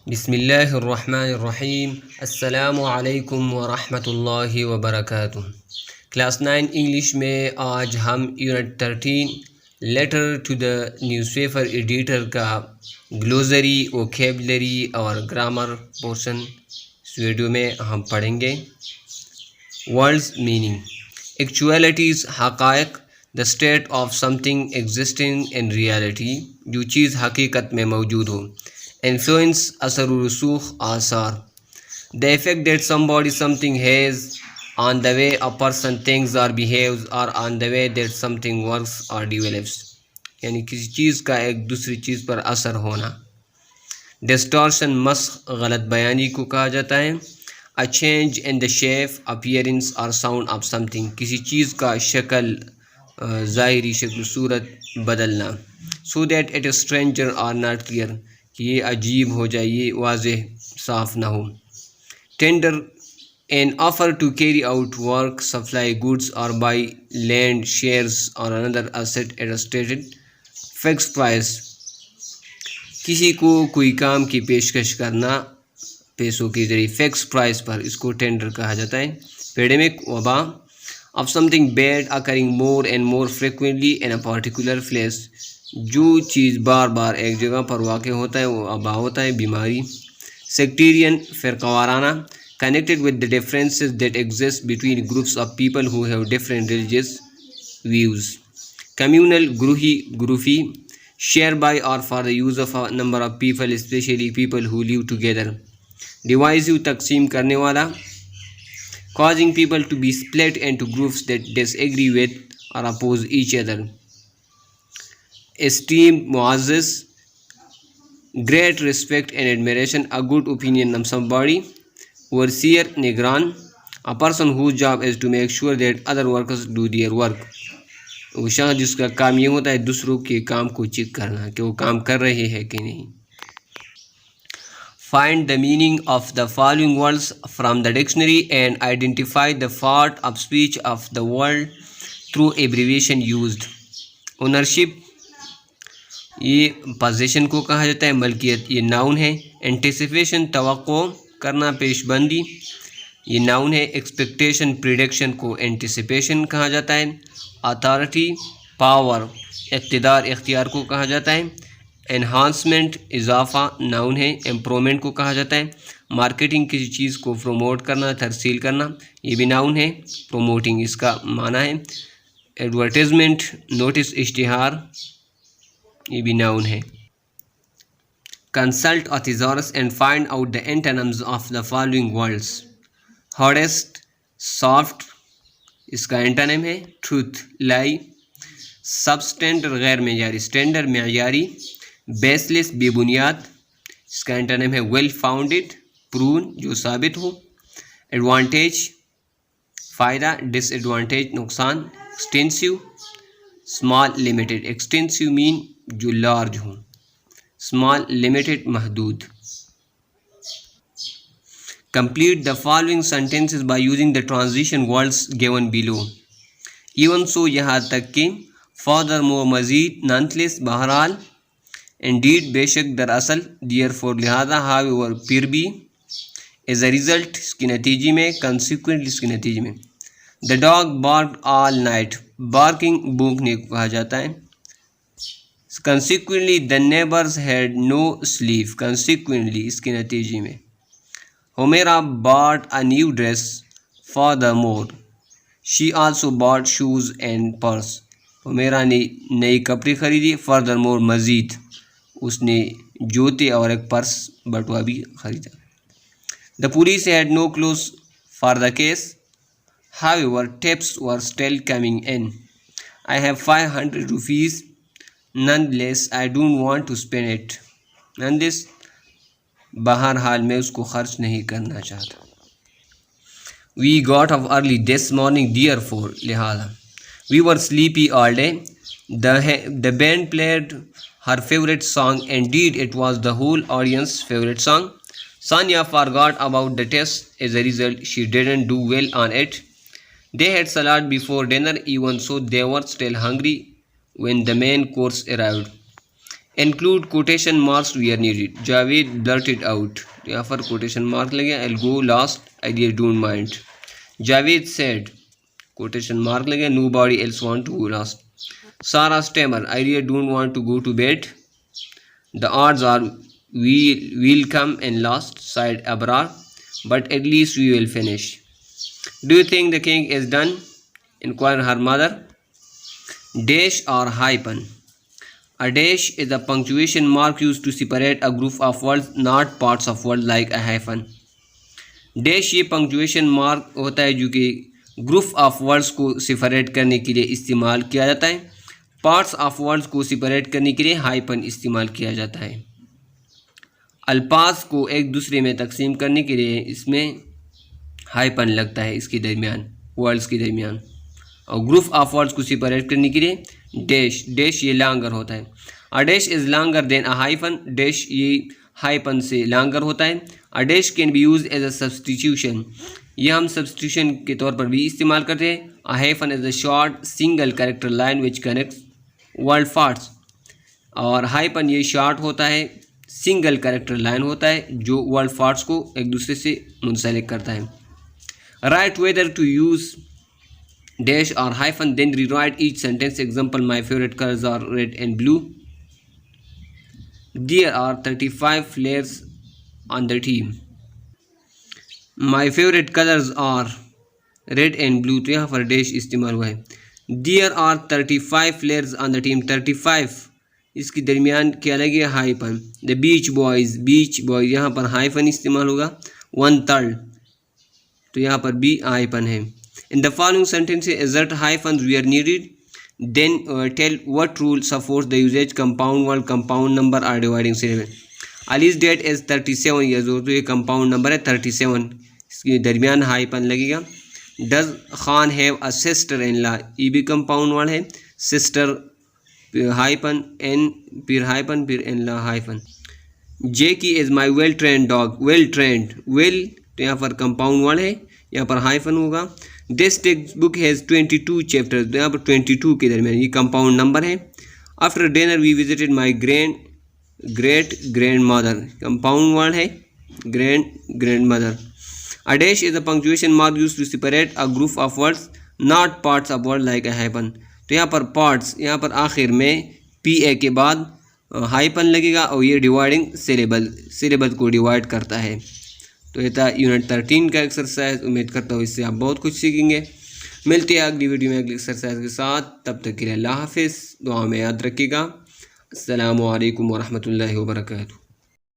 बिस्मिल्लाहिर्रहमानिर्रहीम। अस्सलामु अलैकुम व रहमतुल्लाहि व बरकातुहू। क्लास 9 इंग्लिश में आज हम unit 13 letter to the newspaper editor का ग्लोसरी, वोकैबुलरी और ग्रामर पोर्शन इस वीडियो में हम पढ़ेंगे। वर्ड्स मीनिंग: एक्चुअलिटीज़, हक़ाइक़, the state of something existing in reality, जो चीज़ हकीकत में मौजूद हो। इन्फ्लुएंस, असर व रसूख, आसार, the effect that somebody something has on the way a person thinks or behaves or on the way that something works or develops, यानी किसी चीज़ का एक दूसरी चीज़ पर असर होना। डिस्टॉर्शन, मस्ख, गलत बयानी को कहा जाता है। A change in the shape, appearance और साउंड ऑफ समथिंग, किसी चीज़ का शक्ल, ज़ाहिरी शक्ल सूरत बदलना। So that it is stranger और नॉट क्लियर, कि ये अजीब हो जाए, ये वाज़ेह साफ ना हो। Tender, an offer to carry out work, supply goods और बाई लैंड, शेयर्स और another asset at a stated fixed price, किसी को कोई काम की पेशकश करना पैसों के जरिए फिक्स प्राइस पर, इसको टेंडर कहा जाता है। पेडेमिक, वबा, of something bad occurring more and more frequently in a particular place, जो चीज़ बार बार एक जगह पर वाक़ होता है वो वबा होता है, बीमारी। सेक्टेरियन, फ़िरक़ावाराना, connected with the differences that exist between groups of people who have different religious views. Communal, ग्रुही, ग्रुफी, शेयर बाय और for the use of a number of people, especially people who live together. Divisive, तकसीम करने वाला, causing people to be split into groups that disagree with or oppose each other. Esteem, muazzaz, great respect and admiration, a good opinion of somebody. Overseer, nigran, a person whose job is to make sure that other workers do their work. वो शख्स जिसका काम ये होता है दूसरों के काम को चेक करना कि वो काम कर रहे हैं कि नहीं। Find the meaning of the following words from the dictionary and identify the part of speech of the word through abbreviation used. Ownership, ये पोजीशन को कहा जाता है। मलकियत, ये नाउन है। एंटिसिपेशन, तवक्को करना, पेशबंदी, ये नाउन है। एक्सपेक्टेशन, प्रिडिक्शन को एंटिसिपेशन कहा जाता है। अथॉरिटी, पावर, इक़्तिदार, इख्तियार को कहा जाता है। एनहांसमेंट, इजाफा, नाउन है। इम्प्रूवमेंट को कहा जाता है। मार्केटिंग, किसी चीज़ को प्रमोट करना, तरसील करना, ये भी नाउन है। प्रोमोटिंग, इसका माना है। एडवर्टाइजमेंट, नोटिस, इश्तिहार, ये भी नाउन है। Consult a thesaurus and find out the antonyms of the following words. Hardest, soft, इसका एंटोनिम है ट्रूथ, लाई। सबस्टेंडर, गैर मेयारी, स्टैंडर्ड, मेयारी। बेसलेस, बेबुनियाद, इसका एंटोनिम है वेल फाउंडेड, प्रूवन, जो साबित हो। एडवांटेज, फ़ायदा। डिसएडवांटेज, नुकसान। Extensive, small, limited. Extensive mean जो लार्ज हो, स्मॉल, लिमिटेड, महदूद। Complete the following sentences by using the transition words given below. Even so, यहाँ तक कि। फर्दर मोर, मजीद। नॉनथलेस, बहरहाल। इंडीड, बेशक, दरअसल। देयरफॉर, लिहाजा। हाउएवर, फिर भी। एज अ रिजल्ट, इसके नतीजे में। कंसिक्वेंटली, इसके नतीजे में। The dog barked all night, barking भौंकने को कहा जाता है। Consequently, the neighbours had no sleep, consequently, इसके नतीजे में। Humera bought a new dress for the more, she also bought shoes and purse, Humera ने नई कपड़े खरीदी। फर्दर मोर, मज़ीद, उसने जूते और एक पर्स बटुआ भी खरीदा। The police had no clues for the case, however tips were still coming in. I have 500 rupees, nonetheless I don't want to spend it, nonetheless, बहरहाल मैं उसको खर्च नहीं करना चाहता। We got up early this morning, therefore, लिहाजा। We were sleepy all day. The band played her favorite song. Indeed, it was the whole audience's favorite song. Sonia forgot about the test. As a result, she didn't do well on it. They had salad before dinner, even so they were still hungry when the main course arrived. Include quotation marks where needed, Javed blurted out, यहाँ पर quotation mark लगे, I go last, I'd don't mind. Javed said, quotation mark लगे, nobody else want to go last. Sarah stammered, I'd don't want to go to bed, the odds are we'll come in last, sighed Abrar, but at least we will finish. Do you think the king is done? Inquired her mother. Dash or hyphen. A dash is a punctuation mark used to separate a group of words, not parts of words like a hyphen. Dash ये punctuation mark होता है जो कि group of words को separate करने के लिए इस्तेमाल किया जाता है। पार्ट्स ऑफ वर्ड्स को सेपरेट करने के लिए हाइपन इस्तेमाल किया जाता है। अल्फाज को एक दूसरे में तकसीम करने के लिए इसमें हाइपन लगता है इसके दरमियान, वर्ड्स के दरमियान। और ग्रुप ऑफ वर्ड्स को सेपरेट करने के लिए डैश, डैश ये लॉन्गर होता है। A dash is longer than a hyphen, dash ये हाइपन से लॉन्गर होता है। A dash can be use as a substitution, ये हम सब्सटीट्यूशन के तौर पर भी इस्तेमाल करते हैं। अ hyphen is a short single character line which connects word parts, और हाइपन ये शॉर्ट होता है, सिंगल कैरेक्टर लाइन होता है जो वर्ड पार्ट्स को एक दूसरे से मुंसलिक करता है। Write whether to use dash और hyphen, then rewrite each sentence. Example, my favourite colours are red and blue, there are 35 layers on the team. My favourite colours are red and blue, तो यहाँ पर dash इस्तेमाल हुआ है। There are 35 layers on the team, 35 इसके दरमियान क्या लगे hyphen. The beach boys, beach boy यहाँ पर हाइफन इस्तेमाल होगा। 1/3 तो यहाँ पर बी हाइफन है। In the following sentence insert hyphen where needed, then tell what rule supports the usage. Compound word, compound number or dividing syllable. Ali's dad is 37 years old, तो ये कंपाउंड नंबर है 37, इसके दरमियान हाइफन लगेगा। Does Khan have a sister in law, ये भी compound word है। Sister hyphen N, फिर हाइफन, फिर इन लॉ हाइफन। जेकी is my well trained dog, well trained, well तो यहाँ पर कंपाउंड वर्ड है, यहाँ पर हाइफन होगा। This textbook has 22 chapters, तो यहाँ पर 22 के दरमियान ये कंपाउंड नंबर है। After dinner we visited my great grandmother, compound word है, grandmother. A dash is a punctuation mark used to separate a group of words, not parts of word like a hyphen. तो यहाँ पर parts, यहाँ पर आखिर में PA के बाद हाइपन लगेगा और ये डिवाइडिंग सिलेबल को डिवाइड करता है। तो ये था यूनिट 13 का एक्सरसाइज। उम्मीद करता हूँ इससे आप बहुत कुछ सीखेंगे। मिलते हैं अगली वीडियो में अगली एक्सरसाइज के साथ, तब तक के लिए अल्लाह हाफिज़। दुआ में याद रखिएगा। अस्सलामु अलैकुम वरहमतुल्लाहि वबरकातुहू।